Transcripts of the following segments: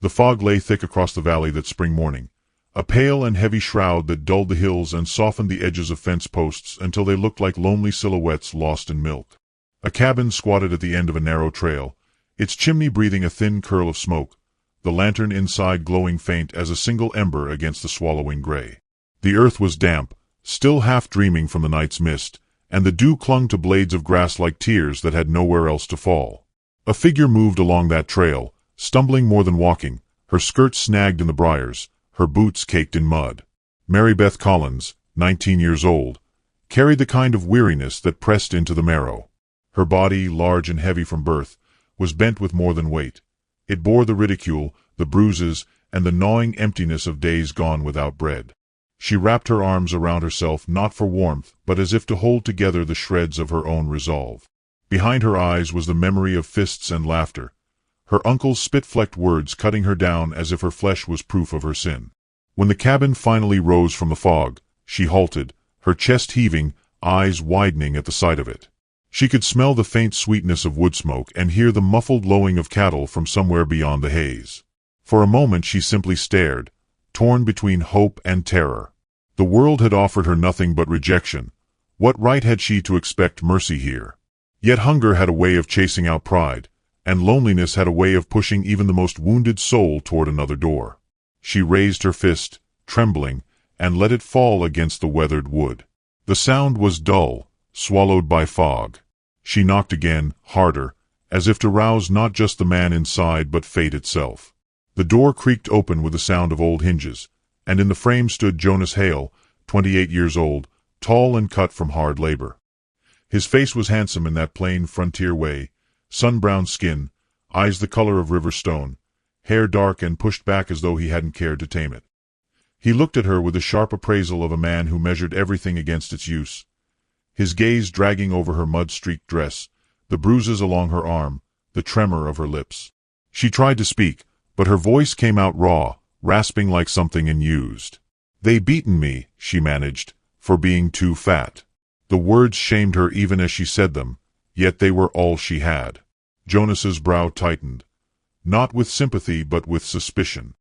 The fog lay thick across the valley that spring morning, a pale and heavy shroud that dulled the hills and softened the edges of fence posts until they looked like lonely silhouettes lost in milk. A cabin squatted at the end of a narrow trail, its chimney breathing a thin curl of smoke, the lantern inside glowing faint as a single ember against the swallowing gray. The earth was damp, still half dreaming from the night's mist, and the dew clung to blades of grass like tears that had nowhere else to fall. A figure moved along that trail, stumbling more than walking, her skirt snagged in the briars, her boots caked in mud. Mary Beth Collins, 19 years old, carried the kind of weariness that pressed into the marrow. Her body, large and heavy from birth, was bent with more than weight. It bore the ridicule, the bruises, and the gnawing emptiness of days gone without bread. She wrapped her arms around herself not for warmth, but as if to hold together the shreds of her own resolve. Behind her eyes was the memory of fists and laughter, her uncle's spit-flecked words cutting her down as if her flesh was proof of her sin. When the cabin finally rose from the fog, she halted, her chest heaving, eyes widening at the sight of it. She could smell the faint sweetness of wood smoke and hear the muffled lowing of cattle from somewhere beyond the haze. For a moment she simply stared, torn between hope and terror. The world had offered her nothing but rejection. What right had she to expect mercy here? Yet hunger had a way of chasing out pride, and loneliness had a way of pushing even the most wounded soul toward another door. She raised her fist, trembling, and let it fall against the weathered wood. The sound was dull, swallowed by fog. She knocked again, harder, as if to rouse not just the man inside but fate itself. The door creaked open with the sound of old hinges, and in the frame stood Jonas Hale, 28 years old, tall and cut from hard labor. His face was handsome in that plain frontier way, sun-browned skin, eyes the color of river stone, hair dark and pushed back as though he hadn't cared to tame it. He looked at her with the sharp appraisal of a man who measured everything against its use, his gaze dragging over her mud-streaked dress, the bruises along her arm, the tremor of her lips. She tried to speak, but her voice came out raw, rasping like something unused. "They beaten me," she managed, "for being too fat." The words shamed her even as she said them, yet they were all she had. Jonas's brow tightened, not with sympathy but with suspicion.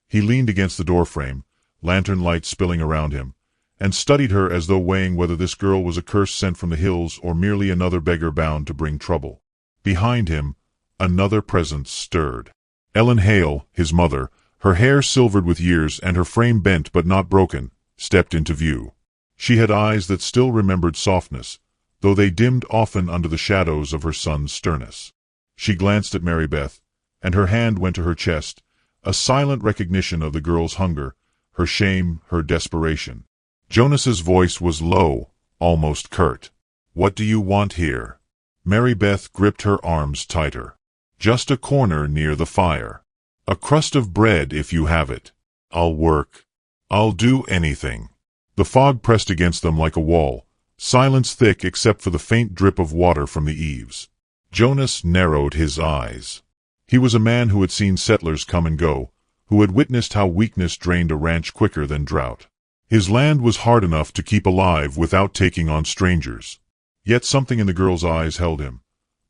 He leaned against the doorframe, lantern light spilling around him, and studied her as though weighing whether this girl was a curse sent from the hills or merely another beggar bound to bring trouble. Behind him, another presence stirred. Ellen Hale, his mother, her hair silvered with years and her frame bent but not broken, stepped into view. She had eyes that still remembered softness, though they dimmed often under the shadows of her son's sternness. She glanced at Mary Beth, and her hand went to her chest, a silent recognition of the girl's hunger, her shame, her desperation. Jonas's voice was low, almost curt. "What do you want here?" Mary Beth gripped her arms tighter. "Just a corner near the fire. A crust of bread if you have it. I'll work. I'll do anything." The fog pressed against them like a wall, silence thick except for the faint drip of water from the eaves. Jonas narrowed his eyes. He was a man who had seen settlers come and go, who had witnessed how weakness drained a ranch quicker than drought. His land was hard enough to keep alive without taking on strangers. Yet something in the girl's eyes held him.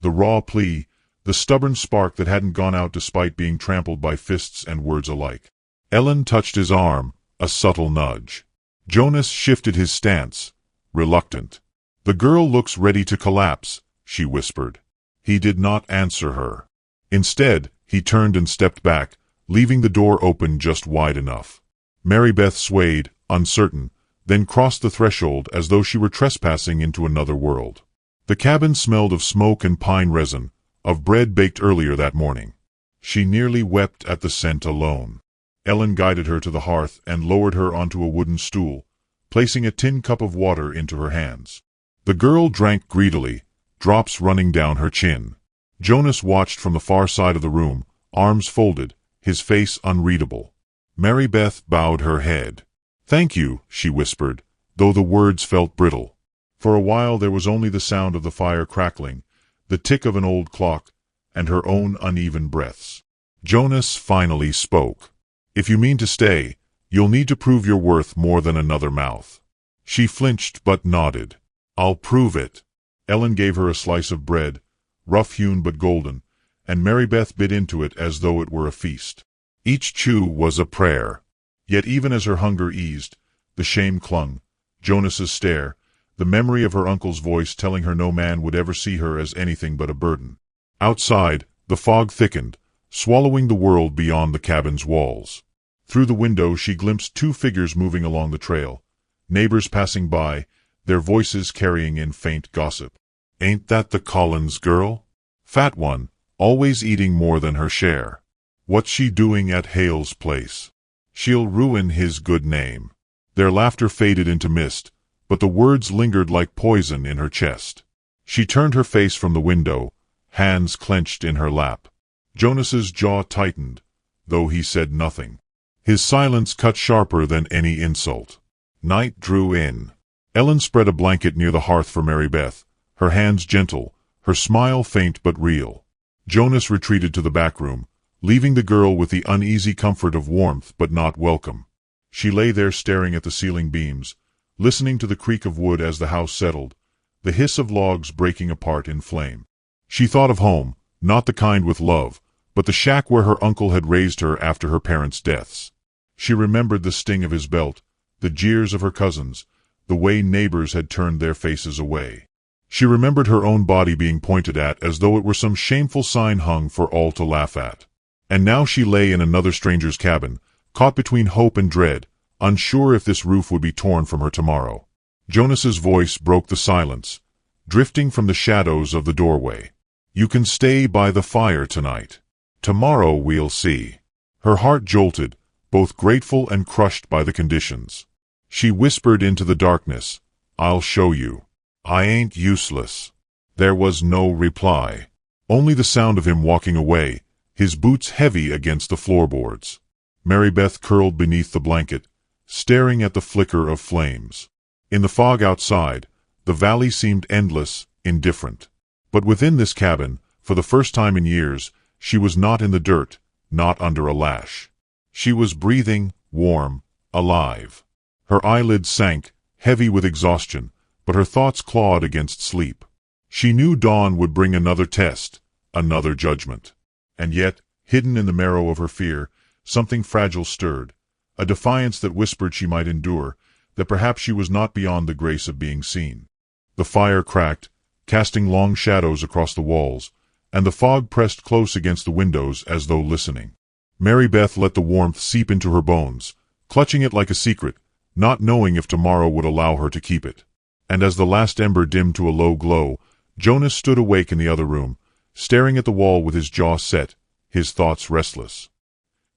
The raw plea, the stubborn spark that hadn't gone out despite being trampled by fists and words alike. Ellen touched his arm, a subtle nudge. Jonas shifted his stance, reluctant. "The girl looks ready to collapse," she whispered. He did not answer her. Instead, he turned and stepped back, leaving the door open just wide enough. Mary Beth swayed, uncertain, then crossed the threshold as though she were trespassing into another world. The cabin smelled of smoke and pine resin, of bread baked earlier that morning. She nearly wept at the scent alone. Ellen guided her to the hearth and lowered her onto a wooden stool, placing a tin cup of water into her hands. The girl drank greedily, drops running down her chin. Jonas watched from the far side of the room, arms folded, his face unreadable. Mary Beth bowed her head. "Thank you," she whispered, though the words felt brittle. For a while there was only the sound of the fire crackling, the tick of an old clock, and her own uneven breaths. Jonas finally spoke. "If you mean to stay, you'll need to prove your worth more than another mouth." She flinched but nodded. "I'll prove it." Ellen gave her a slice of bread, rough-hewn but golden, and Mary Beth bit into it as though it were a feast. Each chew was a prayer. Yet even as her hunger eased, the shame clung. Jonas's stare, the memory of her uncle's voice telling her no man would ever see her as anything but a burden. Outside, the fog thickened, swallowing the world beyond the cabin's walls. Through the window she glimpsed two figures moving along the trail, neighbors passing by, their voices carrying in faint gossip. "Ain't that the Collins girl? Fat one, always eating more than her share. What's she doing at Hale's place? She'll ruin his good name." Their laughter faded into mist, but the words lingered like poison in her chest. She turned her face from the window, hands clenched in her lap. Jonas's jaw tightened, though he said nothing. His silence cut sharper than any insult. Night drew in. Ellen spread a blanket near the hearth for Mary Beth, her hands gentle, her smile faint but real. Jonas retreated to the back room, leaving the girl with the uneasy comfort of warmth but not welcome. She lay there staring at the ceiling beams, listening to the creak of wood as the house settled, the hiss of logs breaking apart in flame. She thought of home, not the kind with love, but the shack where her uncle had raised her after her parents' deaths. She remembered the sting of his belt, the jeers of her cousins, the way neighbors had turned their faces away. She remembered her own body being pointed at as though it were some shameful sign hung for all to laugh at. And now she lay in another stranger's cabin, caught between hope and dread, unsure if this roof would be torn from her tomorrow. Jonas's voice broke the silence, drifting from the shadows of the doorway. "You can stay by the fire tonight. Tomorrow we'll see." Her heart jolted, both grateful and crushed by the conditions. She whispered into the darkness, "I'll show you. I ain't useless." There was no reply, only the sound of him walking away, his boots heavy against the floorboards. Mary Beth curled beneath the blanket, staring at the flicker of flames. In the fog outside, the valley seemed endless, indifferent. But within this cabin, for the first time in years, she was not in the dirt, not under a lash. She was breathing, warm, alive. Her eyelids sank, heavy with exhaustion, but her thoughts clawed against sleep. She knew dawn would bring another test, another judgment. And yet, hidden in the marrow of her fear, something fragile stirred, a defiance that whispered she might endure, that perhaps she was not beyond the grace of being seen. The fire cracked, casting long shadows across the walls, and the fog pressed close against the windows as though listening. Mary Beth let the warmth seep into her bones, clutching it like a secret, not knowing if tomorrow would allow her to keep it. And as the last ember dimmed to a low glow, Jonas stood awake in the other room, staring at the wall with his jaw set, his thoughts restless.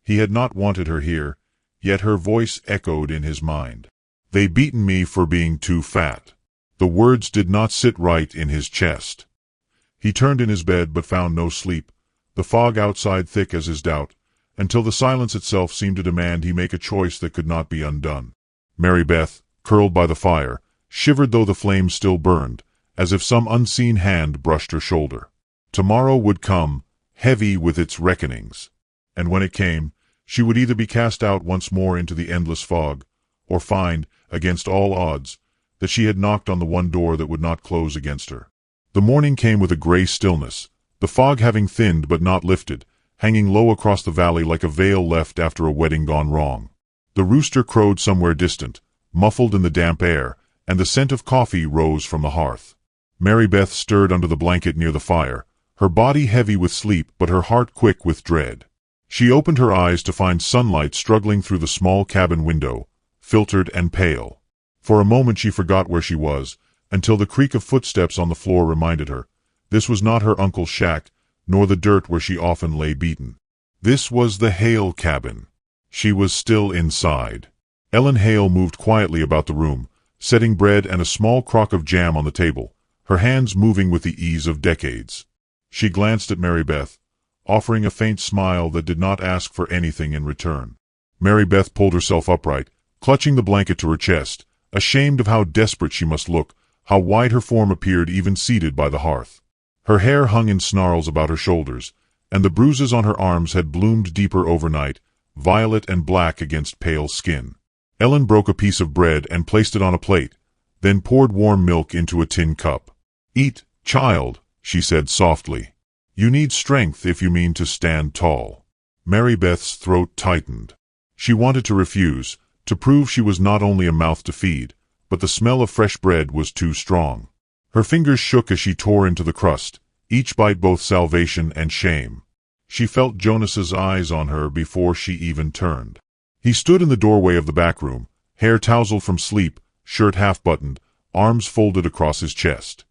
He had not wanted her here, yet her voice echoed in his mind. "They beaten me for being too fat." The words did not sit right in his chest. He turned in his bed but found no sleep, the fog outside thick as his doubt, until the silence itself seemed to demand he make a choice that could not be undone. Mary Beth, curled by the fire, shivered though the flames still burned, as if some unseen hand brushed her shoulder. Tomorrow would come, heavy with its reckonings. And when it came, she would either be cast out once more into the endless fog, or find, against all odds, that she had knocked on the one door that would not close against her. The morning came with a gray stillness, the fog having thinned but not lifted, hanging low across the valley like a veil left after a wedding gone wrong. The rooster crowed somewhere distant, muffled in the damp air, and the scent of coffee rose from the hearth. Mary Beth stirred under the blanket near the fire, her body heavy with sleep but her heart quick with dread. She opened her eyes to find sunlight struggling through the small cabin window, filtered and pale. For a moment she forgot where she was, until the creak of footsteps on the floor reminded her. This was not her uncle's shack, nor the dirt where she often lay beaten. This was the Hale cabin. She was still inside. Ellen Hale moved quietly about the room, setting bread and a small crock of jam on the table, her hands moving with the ease of decades. She glanced at Mary Beth, offering a faint smile that did not ask for anything in return. Mary Beth pulled herself upright, clutching the blanket to her chest, ashamed of how desperate she must look, how wide her form appeared even seated by the hearth. Her hair hung in snarls about her shoulders, and the bruises on her arms had bloomed deeper overnight, violet and black against pale skin. Ellen broke a piece of bread and placed it on a plate, then poured warm milk into a tin cup. "Eat, child," she said softly. "You need strength if you mean to stand tall." Mary Beth's throat tightened. She wanted to refuse, to prove she was not only a mouth to feed, but the smell of fresh bread was too strong. Her fingers shook as she tore into the crust, each bite both salvation and shame. She felt Jonas's eyes on her before she even turned. He stood in the doorway of the back room, hair tousled from sleep, shirt half-buttoned, arms folded across his chest.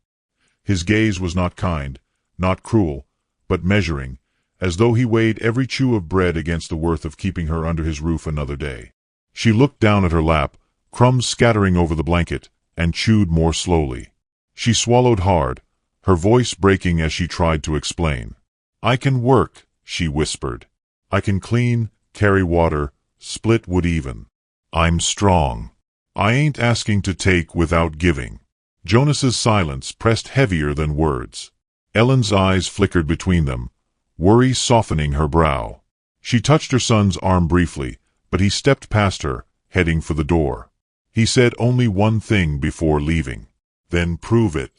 His gaze was not kind, not cruel, but measuring, as though he weighed every chew of bread against the worth of keeping her under his roof another day. She looked down at her lap, crumbs scattering over the blanket, and chewed more slowly. She swallowed hard, her voice breaking as she tried to explain. "I can work," she whispered. "I can clean, carry water, split wood even. I'm strong. I ain't asking to take without giving." Jonas's silence pressed heavier than words. Ellen's eyes flickered between them, worry softening her brow. She touched her son's arm briefly, but he stepped past her, heading for the door. He said only one thing before leaving. "Then prove it."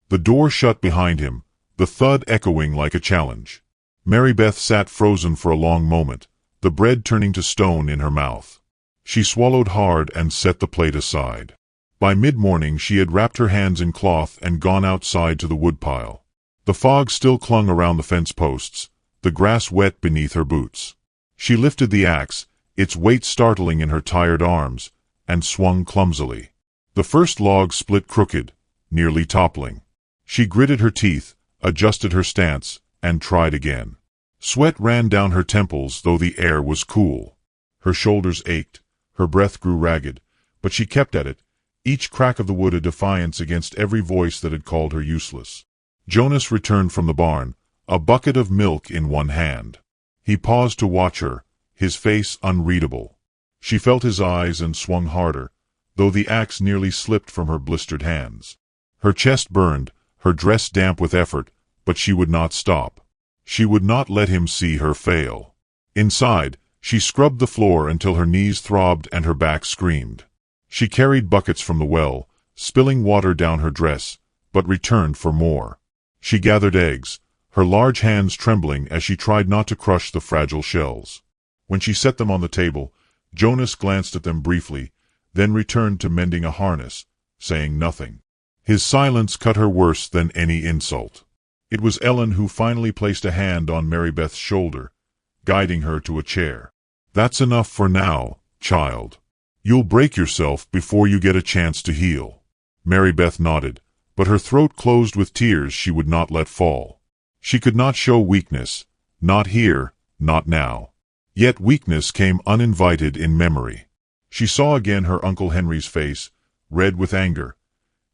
The door shut behind him, the thud echoing like a challenge. Mary Beth sat frozen for a long moment, the bread turning to stone in her mouth. She swallowed hard and set the plate aside. By mid-morning she had wrapped her hands in cloth and gone outside to the woodpile. The fog still clung around the fence posts, the grass wet beneath her boots. She lifted the axe, its weight startling in her tired arms, and swung clumsily. The first log split crooked, nearly toppling. She gritted her teeth, adjusted her stance, and tried again. Sweat ran down her temples, though the air was cool. Her shoulders ached, her breath grew ragged, but she kept at it, each crack of the wood a defiance against every voice that had called her useless. Jonas returned from the barn, a bucket of milk in one hand. He paused to watch her, his face unreadable. She felt his eyes and swung harder, though the axe nearly slipped from her blistered hands. Her chest burned, her dress damp with effort, but she would not stop. She would not let him see her fail. Inside, she scrubbed the floor until her knees throbbed and her back screamed. She carried buckets from the well, spilling water down her dress, but returned for more. She gathered eggs, her large hands trembling as she tried not to crush the fragile shells. When she set them on the table, Jonas glanced at them briefly, then returned to mending a harness, saying nothing. His silence cut her worse than any insult. It was Ellen who finally placed a hand on Mary Beth's shoulder, guiding her to a chair. "That's enough for now, child. You'll break yourself before you get a chance to heal." Mary Beth nodded, but her throat closed with tears she would not let fall. She could not show weakness, not here, not now. Yet weakness came uninvited in memory. She saw again her Uncle Henry's face, red with anger,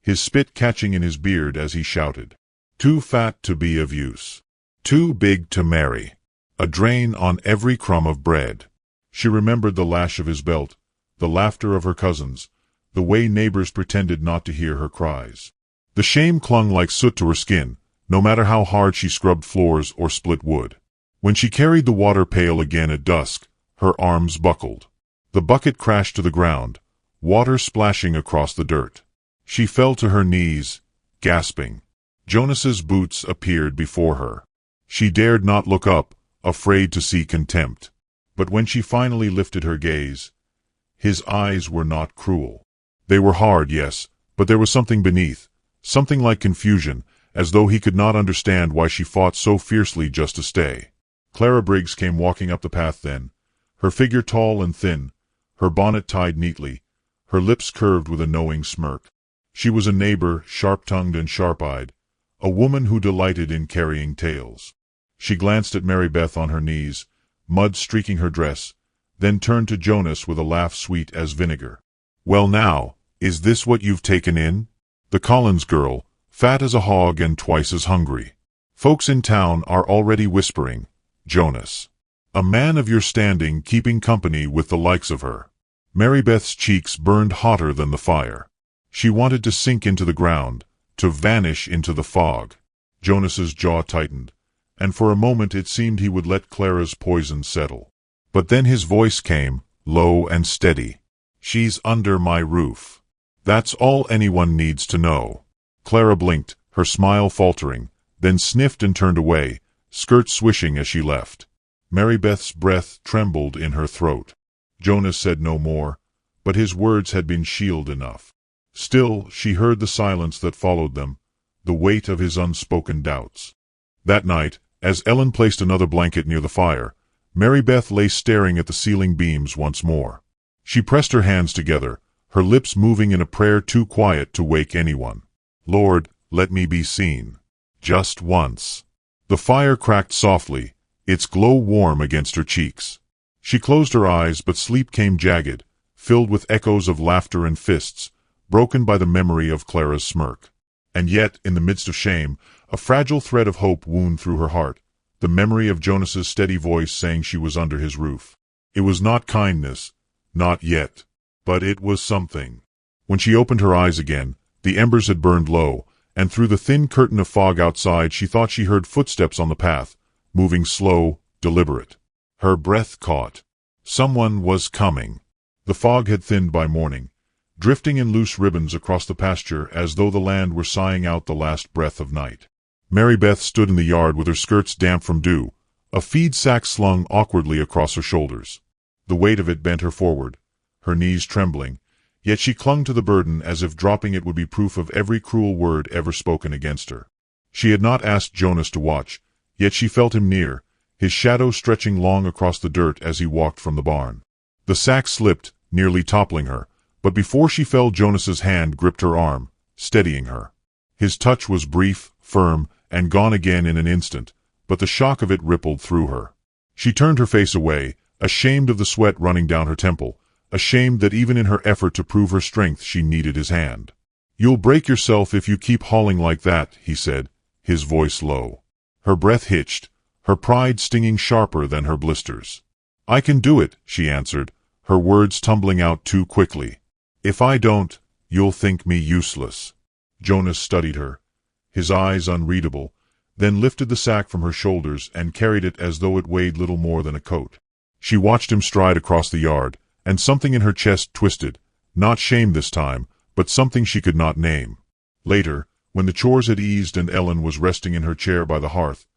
his spit catching in his beard as he shouted, "Too fat to be of use. Too big to marry. A drain on every crumb of bread." She remembered the lash of his belt, the laughter of her cousins, the way neighbors pretended not to hear her cries. The shame clung like soot to her skin, no matter how hard she scrubbed floors or split wood. When she carried the water pail again at dusk, her arms buckled. The bucket crashed to the ground, water splashing across the dirt. She fell to her knees, gasping. Jonas's boots appeared before her. She dared not look up, afraid to see contempt. But when she finally lifted her gaze, his eyes were not cruel. They were hard, yes, but there was something beneath, something like confusion, as though he could not understand why she fought so fiercely just to stay. Clara Briggs came walking up the path then, her figure tall and thin, her bonnet tied neatly, her lips curved with a knowing smirk. She was a neighbor, sharp-tongued and sharp-eyed, a woman who delighted in carrying tales. She glanced at Mary Beth on her knees, mud streaking her dress, then turned to Jonas with a laugh sweet as vinegar. "Well now, is this what you've taken in? The Collins girl, fat as a hog and twice as hungry. Folks in town are already whispering, Jonas. A man of your standing keeping company with the likes of her." Mary Beth's cheeks burned hotter than the fire. She wanted to sink into the ground, to vanish into the fog. Jonas's jaw tightened, and for a moment it seemed he would let Clara's poison settle. But then his voice came, low and steady. "She's under my roof. That's all anyone needs to know." Clara blinked, her smile faltering, then sniffed and turned away, skirt swishing as she left. Mary Beth's breath trembled in her throat. Jonas said no more, but his words had been shield enough. Still, she heard the silence that followed them, the weight of his unspoken doubts. That night, as Ellen placed another blanket near the fire, Mary Beth lay staring at the ceiling beams once more. She pressed her hands together, her lips moving in a prayer too quiet to wake anyone. Lord, let me be seen. Just once. The fire cracked softly, its glow warm against her cheeks. She closed her eyes, but sleep came jagged, filled with echoes of laughter and fists, broken by the memory of Clara's smirk. And yet, in the midst of shame, a fragile thread of hope wound through her heart, the memory of Jonas's steady voice saying she was under his roof. It was not kindness, not yet, but it was something. When she opened her eyes again, the embers had burned low, and through the thin curtain of fog outside she thought she heard footsteps on the path, moving slow, deliberate. Her breath caught. Someone was coming. The fog had thinned by morning, drifting in loose ribbons across the pasture as though the land were sighing out the last breath of night. Mary Beth stood in the yard with her skirts damp from dew, a feed sack slung awkwardly across her shoulders. The weight of it bent her forward, her knees trembling, yet she clung to the burden as if dropping it would be proof of every cruel word ever spoken against her. She had not asked Jonas to watch, yet she felt him near, his shadow stretching long across the dirt as he walked from the barn. The sack slipped, nearly toppling her, but before she fell Jonas's hand gripped her arm, steadying her. His touch was brief, firm, and gone again in an instant, but the shock of it rippled through her. She turned her face away, ashamed of the sweat running down her temple, ashamed that even in her effort to prove her strength she needed his hand. "You'll break yourself if you keep hauling like that," he said, his voice low. Her breath hitched, her pride stinging sharper than her blisters. "I can do it," she answered, her words tumbling out too quickly. "If I don't, you'll think me useless." Jonas studied her, his eyes unreadable, then lifted the sack from her shoulders and carried it as though it weighed little more than a coat. She watched him stride across the yard, and something in her chest twisted, not shame this time, but something she could not name. Later, when the chores had eased and Ellen was resting in her chair by the hearth,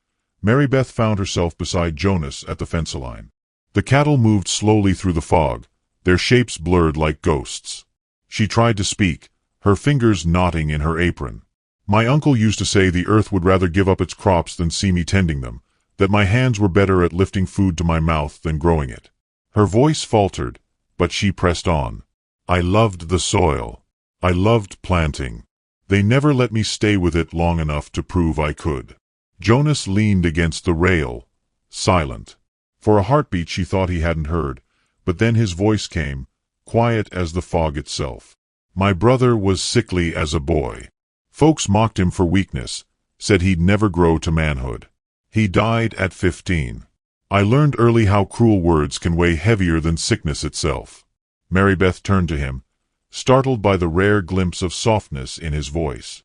Mary Beth found herself beside Jonas at the fence line. The cattle moved slowly through the fog, their shapes blurred like ghosts. She tried to speak, her fingers knotting in her apron. "My uncle used to say the earth would rather give up its crops than see me tending them, that my hands were better at lifting food to my mouth than growing it." Her voice faltered, but she pressed on. "I loved the soil. I loved planting. They never let me stay with it long enough to prove I could." Jonas leaned against the rail, silent. For a heartbeat she thought he hadn't heard, but then his voice came, quiet as the fog itself. "My brother was sickly as a boy. Folks mocked him for weakness, said he'd never grow to manhood. He died at 15. I learned early how cruel words can weigh heavier than sickness itself." Mary Beth turned to him, startled by the rare glimpse of softness in his voice.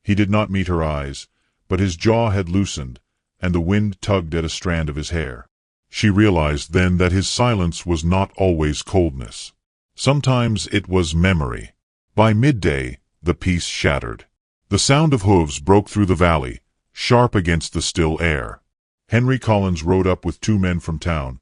He did not meet her eyes, but his jaw had loosened, and the wind tugged at a strand of his hair. She realized then that his silence was not always coldness. Sometimes it was memory. By midday, the peace shattered. The sound of hooves broke through the valley, sharp against the still air. Henry Collins rode up with 2 men from town,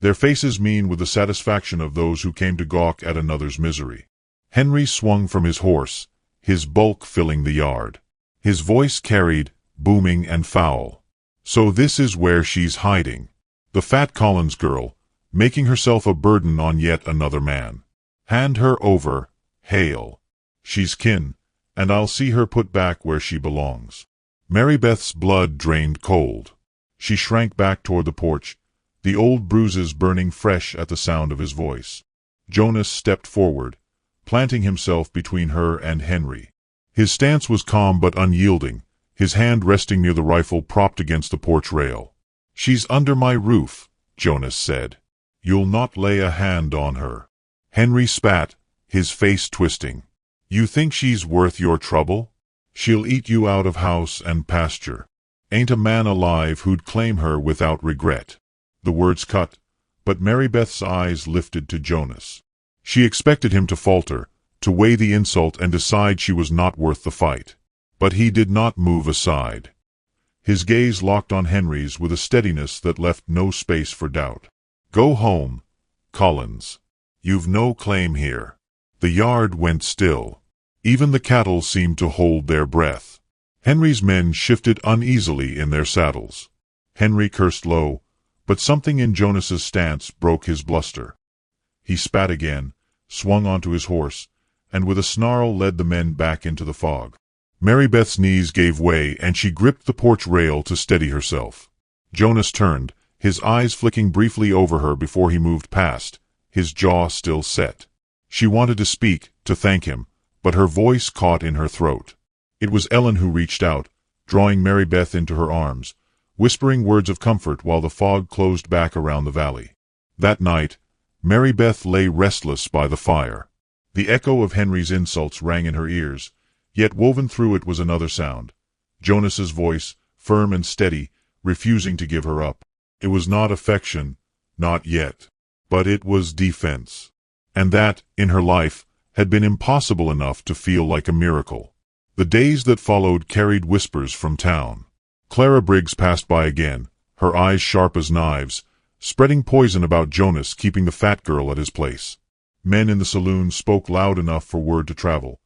their faces mean with the satisfaction of those who came to gawk at another's misery. Henry swung from his horse, his bulk filling the yard. His voice carried, booming and foul. "So this is where she's hiding. The fat Collins girl, making herself a burden on yet another man. Hand her over, Hale. She's kin, and I'll see her put back where she belongs." Mary Beth's blood drained cold. She shrank back toward the porch, the old bruises burning fresh at the sound of his voice. Jonas stepped forward, planting himself between her and Henry. His stance was calm but unyielding, his hand resting near the rifle propped against the porch rail. "She's under my roof," Jonas said. "You'll not lay a hand on her." Henry spat, his face twisting. "You think she's worth your trouble? She'll eat you out of house and pasture. Ain't a man alive who'd claim her without regret." The words cut, but Mary Beth's eyes lifted to Jonas. She expected him to falter, to weigh the insult and decide she was not worth the fight. But he did not move aside. His gaze locked on Henry's with a steadiness that left no space for doubt. "Go home, Collins. You've no claim here." The yard went still. Even the cattle seemed to hold their breath. Henry's men shifted uneasily in their saddles. Henry cursed low, but something in Jonas's stance broke his bluster. He spat again, swung onto his horse, and with a snarl led the men back into the fog. Mary Beth's knees gave way, and she gripped the porch rail to steady herself. Jonas turned, his eyes flicking briefly over her before he moved past, his jaw still set. She wanted to speak, to thank him, but her voice caught in her throat. It was Ellen who reached out, drawing Mary Beth into her arms, whispering words of comfort while the fog closed back around the valley. That night, Mary Beth lay restless by the fire. The echo of Henry's insults rang in her ears, yet woven through it was another sound. Jonas's voice, firm and steady, refusing to give her up. It was not affection, not yet. But it was defense. And that, in her life, had been impossible enough to feel like a miracle. The days that followed carried whispers from town. Clara Briggs passed by again, her eyes sharp as knives, spreading poison about Jonas, keeping the fat girl at his place. Men in the saloon spoke loud enough for word to travel.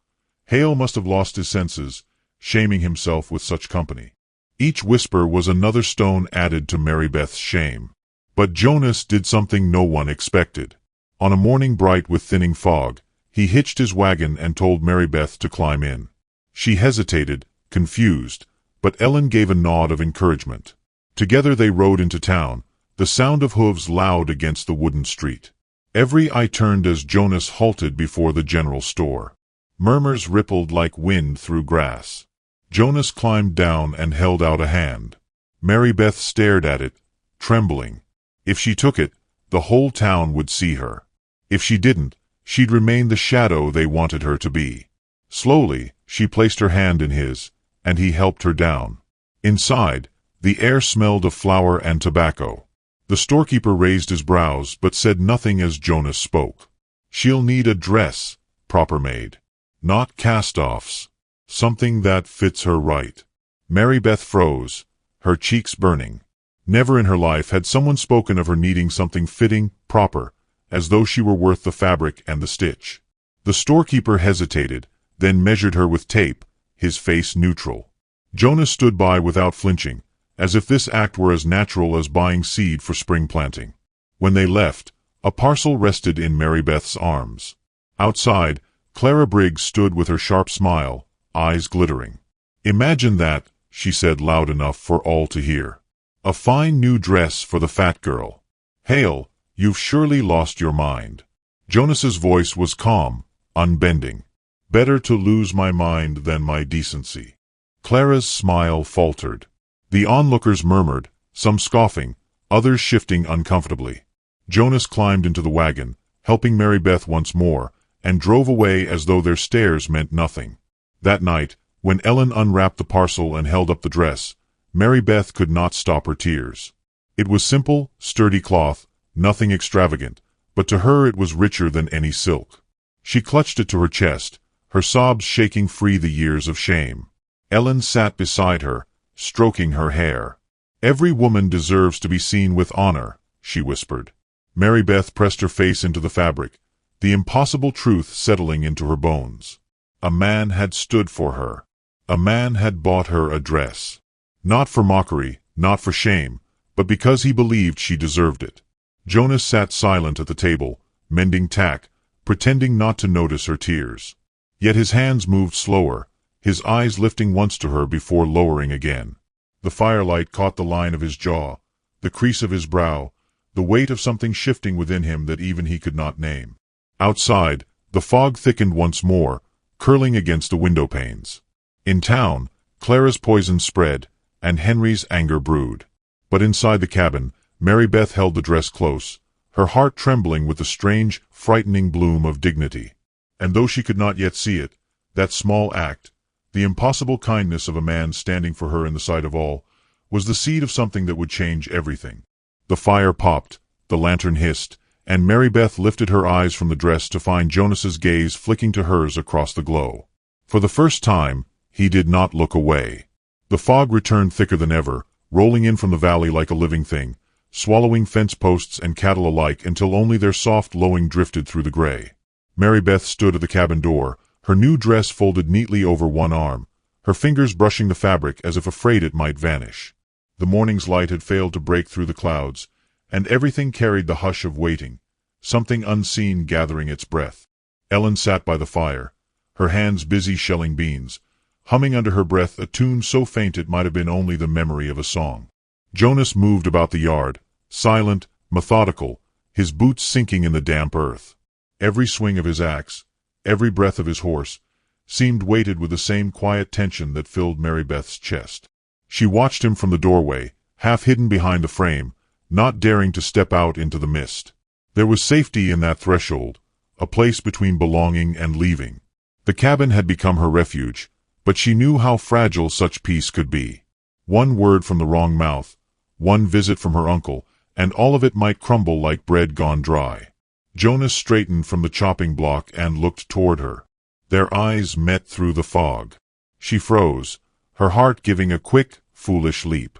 Hale must have lost his senses, shaming himself with such company. Each whisper was another stone added to Mary Beth's shame. But Jonas did something no one expected. On a morning bright with thinning fog, he hitched his wagon and told Mary Beth to climb in. She hesitated, confused, but Ellen gave a nod of encouragement. Together they rode into town, the sound of hooves loud against the wooden street. Every eye turned as Jonas halted before the general store. Murmurs rippled like wind through grass. Jonas climbed down and held out a hand. Mary Beth stared at it, trembling. If she took it, the whole town would see her. If she didn't, she'd remain the shadow they wanted her to be. Slowly, she placed her hand in his, and he helped her down. Inside, the air smelled of flour and tobacco. The storekeeper raised his brows but said nothing as Jonas spoke. "She'll need a dress, proper made. Not cast-offs. Something that fits her right." Mary Beth froze, her cheeks burning. Never in her life had someone spoken of her needing something fitting, proper, as though she were worth the fabric and the stitch. The storekeeper hesitated, then measured her with tape, his face neutral. Jonas stood by without flinching, as if this act were as natural as buying seed for spring planting. When they left, a parcel rested in Mary Beth's arms. Outside, Clara Briggs stood with her sharp smile, eyes glittering. "Imagine that," she said loud enough for all to hear. "A fine new dress for the fat girl. Hale, you've surely lost your mind." Jonas's voice was calm, unbending. "Better to lose my mind than my decency." Clara's smile faltered. The onlookers murmured, some scoffing, others shifting uncomfortably. Jonas climbed into the wagon, helping Mary Beth once more, and drove away as though their stares meant nothing. That night, when Ellen unwrapped the parcel and held up the dress, Mary Beth could not stop her tears. It was simple, sturdy cloth, nothing extravagant, but to her it was richer than any silk. She clutched it to her chest, her sobs shaking free the years of shame. Ellen sat beside her, stroking her hair. "Every woman deserves to be seen with honor," she whispered. Mary Beth pressed her face into the fabric, the impossible truth settling into her bones. A man had stood for her. A man had bought her a dress. Not for mockery, not for shame, but because he believed she deserved it. Jonas sat silent at the table, mending tack, pretending not to notice her tears. Yet his hands moved slower, his eyes lifting once to her before lowering again. The firelight caught the line of his jaw, the crease of his brow, the weight of something shifting within him that even he could not name. Outside, the fog thickened once more, curling against the window panes. In town, Clara's poison spread, and Henry's anger brewed. But inside the cabin, Mary Beth held the dress close, her heart trembling with the strange, frightening bloom of dignity. And though she could not yet see it, that small act, the impossible kindness of a man standing for her in the sight of all, was the seed of something that would change everything. The fire popped, the lantern hissed, and Mary Beth lifted her eyes from the dress to find Jonas's gaze flicking to hers across the glow. For the first time, he did not look away. The fog returned thicker than ever, rolling in from the valley like a living thing, swallowing fence posts and cattle alike until only their soft lowing drifted through the gray. Mary Beth stood at the cabin door, her new dress folded neatly over one arm, her fingers brushing the fabric as if afraid it might vanish. The morning's light had failed to break through the clouds, and everything carried the hush of waiting, something unseen gathering its breath. Ellen sat by the fire, her hands busy shelling beans, humming under her breath a tune so faint it might have been only the memory of a song. Jonas moved about the yard, silent, methodical, his boots sinking in the damp earth. Every swing of his axe, every breath of his horse, seemed weighted with the same quiet tension that filled Mary Beth's chest. She watched him from the doorway, half hidden behind the frame, not daring to step out into the mist. There was safety in that threshold, a place between belonging and leaving. The cabin had become her refuge, but she knew how fragile such peace could be. One word from the wrong mouth, one visit from her uncle, and all of it might crumble like bread gone dry. Jonas straightened from the chopping block and looked toward her. Their eyes met through the fog. She froze, her heart giving a quick, foolish leap.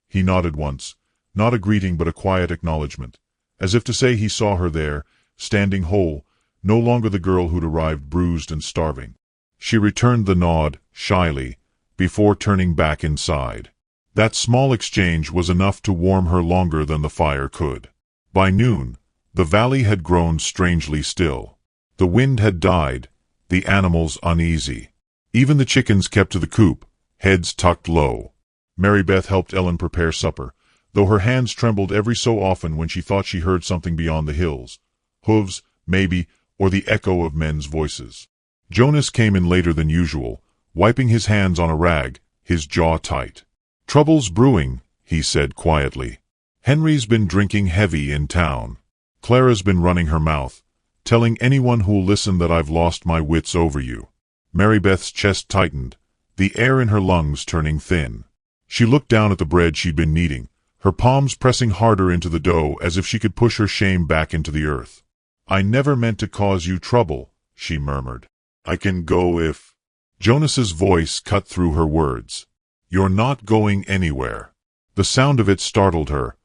He nodded once, not a greeting but a quiet acknowledgement, as if to say he saw her there, standing whole, no longer the girl who'd arrived bruised and starving. She returned the nod, shyly, before turning back inside. That small exchange was enough to warm her longer than the fire could. By noon, the valley had grown strangely still. The wind had died, the animals uneasy. Even the chickens kept to the coop, heads tucked low. Mary Beth helped Ellen prepare supper, though her hands trembled every so often when she thought she heard something beyond the hills. Hooves, maybe, or the echo of men's voices. Jonas came in later than usual, wiping his hands on a rag, his jaw tight. "Trouble's brewing," he said quietly. "Henry's been drinking heavy in town. Clara's been running her mouth, telling anyone who'll listen that I've lost my wits over you." Mary Beth's chest tightened, the air in her lungs turning thin. She looked down at the bread she'd been kneading, her palms pressing harder into the dough as if she could push her shame back into the earth. "I never meant to cause you trouble," she murmured. "I can go if—" Jonas's voice cut through her words. "You're not going anywhere." The sound of it startled her,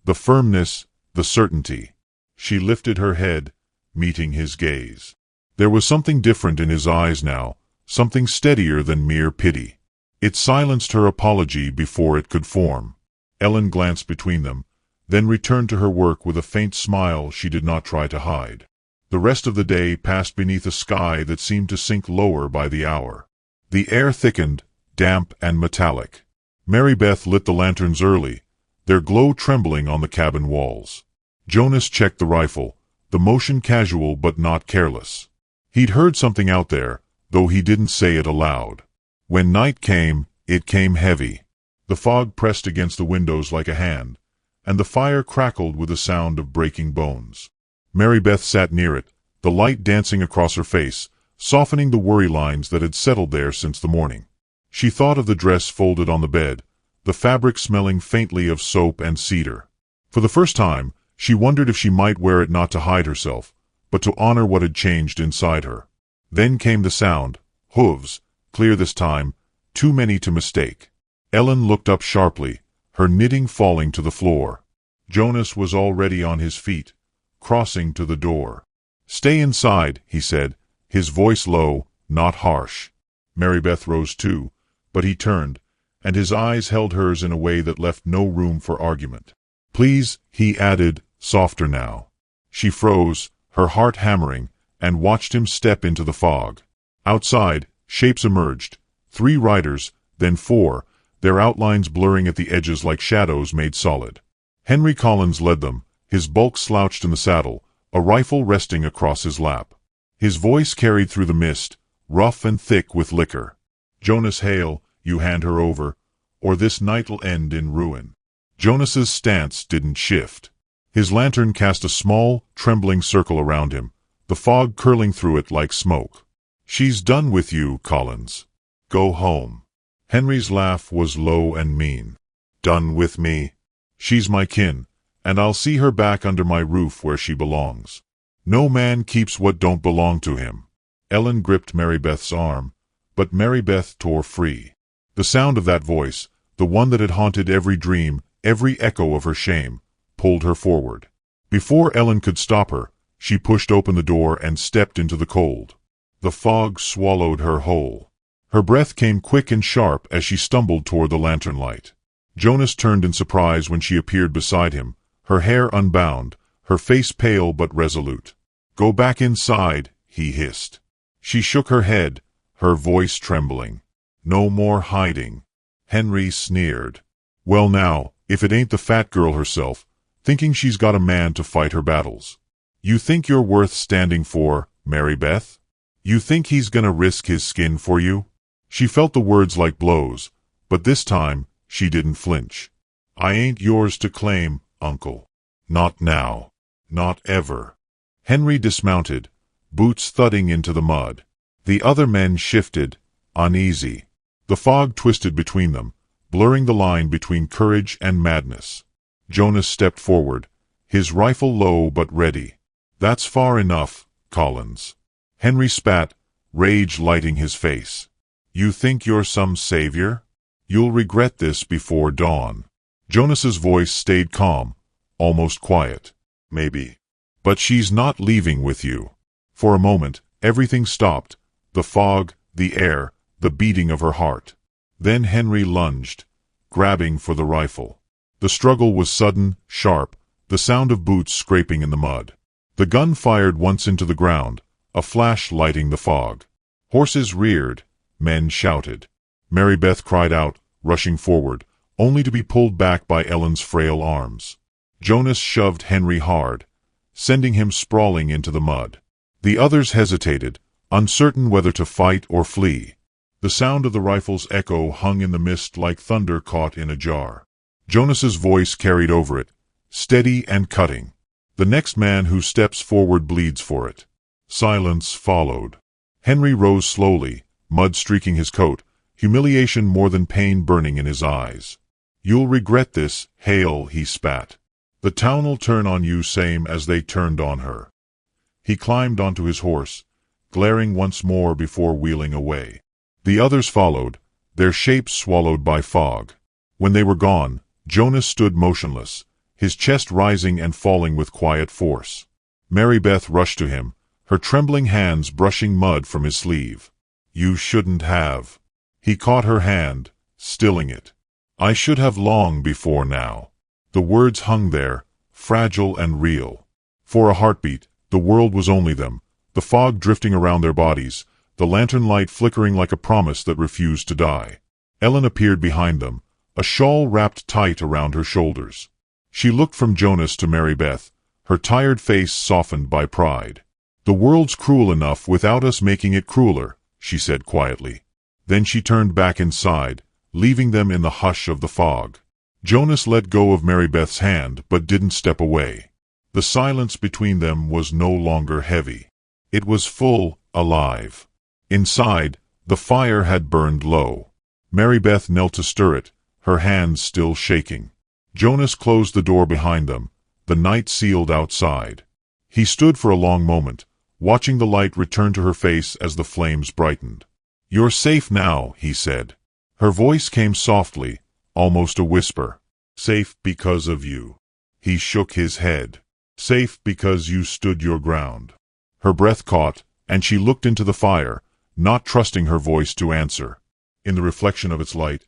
the firmness, the certainty. She lifted her head, meeting his gaze. There was something different in his eyes now, something steadier than mere pity. It silenced her apology before it could form. Ellen glanced between them, then returned to her work with a faint smile she did not try to hide. The rest of the day passed beneath a sky that seemed to sink lower by the hour. The air thickened, damp and metallic. Mary Beth lit the lanterns early, their glow trembling on the cabin walls. Jonas checked the rifle, the motion casual but not careless. He'd heard something out there, though he didn't say it aloud. When night came, it came heavy. The fog pressed against the windows like a hand, and the fire crackled with the sound of breaking bones. Mary Beth sat near it, the light dancing across her face, softening the worry lines that had settled there since the morning. She thought of the dress folded on the bed, the fabric smelling faintly of soap and cedar. For the first time, she wondered if she might wear it not to hide herself, but to honor what had changed inside her. Then came the sound, hooves, clear this time, too many to mistake. Ellen looked up sharply, her knitting falling to the floor. Jonas was already on his feet, crossing to the door. "Stay inside," he said, his voice low, not harsh. Mary Beth rose too, but he turned, and his eyes held hers in a way that left no room for argument. "Please," he added, softer now. She froze, her heart hammering, and watched him step into the fog. Outside, shapes emerged, 3 riders, then 4, their outlines blurring at the edges like shadows made solid. Henry Collins led them, his bulk slouched in the saddle, a rifle resting across his lap. His voice carried through the mist, rough and thick with liquor. "Jonas Hale, you hand her over, or this night'll end in ruin." Jonas's stance didn't shift. His lantern cast a small, trembling circle around him, the fog curling through it like smoke. "She's done with you, Collins. Go home." Henry's laugh was low and mean. "Done with me? She's my kin, and I'll see her back under my roof where she belongs. No man keeps what don't belong to him." Ellen gripped Mary Beth's arm, but Mary Beth tore free. The sound of that voice, the one that had haunted every dream, every echo of her shame, pulled her forward. Before Ellen could stop her, she pushed open the door and stepped into the cold. The fog swallowed her whole. Her breath came quick and sharp as she stumbled toward the lantern light. Jonas turned in surprise when she appeared beside him, her hair unbound, her face pale but resolute. "Go back inside," he hissed. She shook her head, her voice trembling. "No more hiding." Henry sneered. "Well now, if it ain't the fat girl herself, thinking she's got a man to fight her battles. You think you're worth standing for, Mary Beth? You think he's gonna risk his skin for you?" She felt the words like blows, but this time she didn't flinch. "I ain't yours to claim, Uncle. Not now. Not ever." Henry dismounted, boots thudding into the mud. The other men shifted, uneasy. The fog twisted between them, blurring the line between courage and madness. Jonas stepped forward, his rifle low but ready. "That's far enough, Collins." Henry spat, rage lighting his face. "You think you're some savior? You'll regret this before dawn." Jonas's voice stayed calm, almost quiet. "Maybe. But she's not leaving with you." For a moment, everything stopped, the fog, the air, the beating of her heart. Then Henry lunged, grabbing for the rifle. The struggle was sudden, sharp, the sound of boots scraping in the mud. The gun fired once into the ground, a flash lighting the fog. Horses reared, men shouted. Mary Beth cried out, rushing forward, only to be pulled back by Ellen's frail arms. Jonas shoved Henry hard, sending him sprawling into the mud. The others hesitated, uncertain whether to fight or flee. The sound of the rifle's echo hung in the mist like thunder caught in a jar. Jonas's voice carried over it, steady and cutting. "The next man who steps forward bleeds for it." Silence followed. Henry rose slowly, mud streaking his coat, humiliation more than pain burning in his eyes. "You'll regret this, Hale," he spat. "The town'll turn on you same as they turned on her." He climbed onto his horse, glaring once more before wheeling away. The others followed, their shapes swallowed by fog. When they were gone, Jonas stood motionless, his chest rising and falling with quiet force. Mary Beth rushed to him, her trembling hands brushing mud from his sleeve. "You shouldn't have." He caught her hand, stilling it. "I should have long before now." The words hung there, fragile and real. For a heartbeat, the world was only them, the fog drifting around their bodies, the lantern light flickering like a promise that refused to die. Ellen appeared behind them, a shawl wrapped tight around her shoulders. She looked from Jonas to Mary Beth, her tired face softened by pride. "The world's cruel enough without us making it crueler," she said quietly. Then she turned back inside, leaving them in the hush of the fog. Jonas let go of Mary Beth's hand but didn't step away. The silence between them was no longer heavy. It was full, alive. Inside, the fire had burned low. Mary Beth knelt to stir it, her hands still shaking. Jonas closed the door behind them, the night sealed outside. He stood for a long moment, watching the light return to her face as the flames brightened. "You're safe now," he said. Her voice came softly, almost a whisper. "Safe because of you." He shook his head. "Safe because you stood your ground." Her breath caught, and she looked into the fire, not trusting her voice to answer. In the reflection of its light,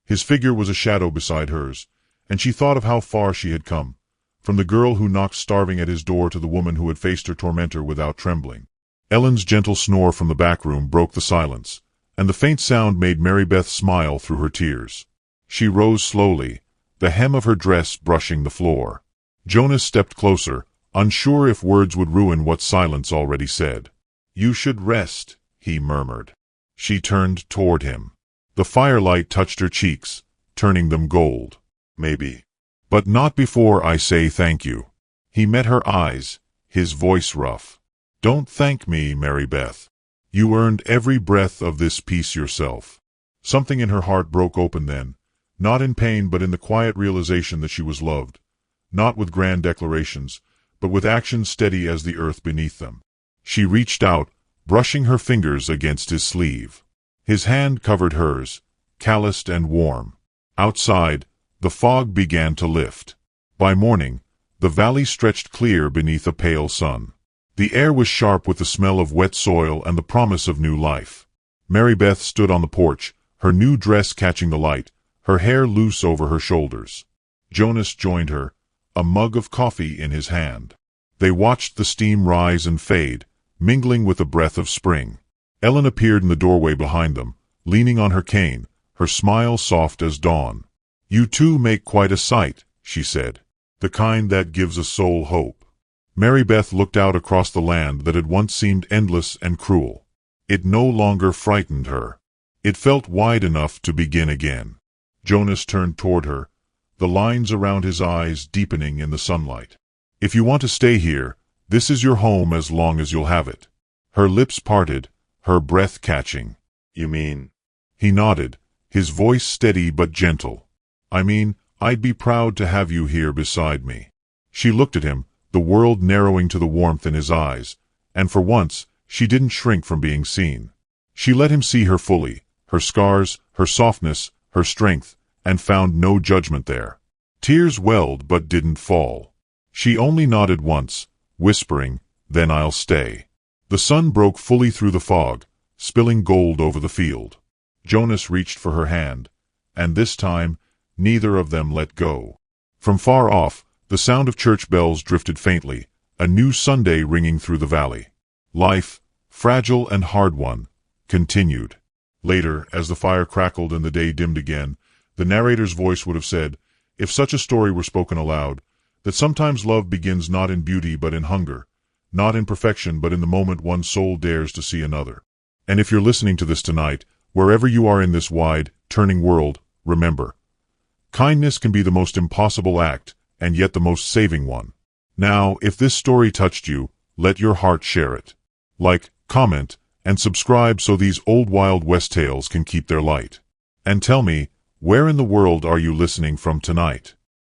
his figure was a shadow beside hers, and she thought of how far she had come, from the girl who knocked starving at his door to the woman who had faced her tormentor without trembling. Ellen's gentle snore from the back room broke the silence, and the faint sound made Mary Beth smile through her tears. She rose slowly, the hem of her dress brushing the floor. Jonas stepped closer, unsure if words would ruin what silence already said. "You should rest," he murmured. She turned toward him. The firelight touched her cheeks, turning them gold. "Maybe. But not before I say thank you." He met her eyes, his voice rough. "Don't thank me, Mary Beth. You earned every breath of this peace yourself." Something in her heart broke open then, not in pain but in the quiet realization that she was loved, not with grand declarations, but with actions steady as the earth beneath them. She reached out, brushing her fingers against his sleeve. His hand covered hers, calloused and warm. Outside, the fog began to lift. By morning, the valley stretched clear beneath a pale sun. The air was sharp with the smell of wet soil and the promise of new life. Mary Beth stood on the porch, her new dress catching the light, her hair loose over her shoulders. Jonas joined her, a mug of coffee in his hand. They watched the steam rise and fade, mingling with the breath of spring. Ellen appeared in the doorway behind them, leaning on her cane, her smile soft as dawn. "You two make quite a sight," she said. "The kind that gives a soul hope." Mary Beth looked out across the land that had once seemed endless and cruel. It no longer frightened her. It felt wide enough to begin again. Jonas turned toward her, the lines around his eyes deepening in the sunlight. "If you want to stay here, this is your home as long as you'll have it." Her lips parted, her breath catching. "You mean?" He nodded, his voice steady but gentle. "I mean, I'd be proud to have you here beside me." She looked at him, the world narrowing to the warmth in his eyes, and for once, she didn't shrink from being seen. She let him see her fully, her scars, her softness, her strength, and found no judgment there. Tears welled but didn't fall. She only nodded once, whispering, "Then I'll stay." The sun broke fully through the fog, spilling gold over the field. Jonas reached for her hand, and this time, neither of them let go. From far off, the sound of church bells drifted faintly, a new Sunday ringing through the valley. Life, fragile and hard won, continued. Later, as the fire crackled and the day dimmed again, the narrator's voice would have said, if such a story were spoken aloud, that sometimes love begins not in beauty but in hunger, not in perfection but in the moment one soul dares to see another. And if you're listening to this tonight, wherever you are in this wide, turning world, remember, kindness can be the most impossible act, and yet the most saving one. Now, if this story touched you, let your heart share it. Like, comment, and subscribe so these old Wild West tales can keep their light. And tell me, where in the world are you listening from tonight?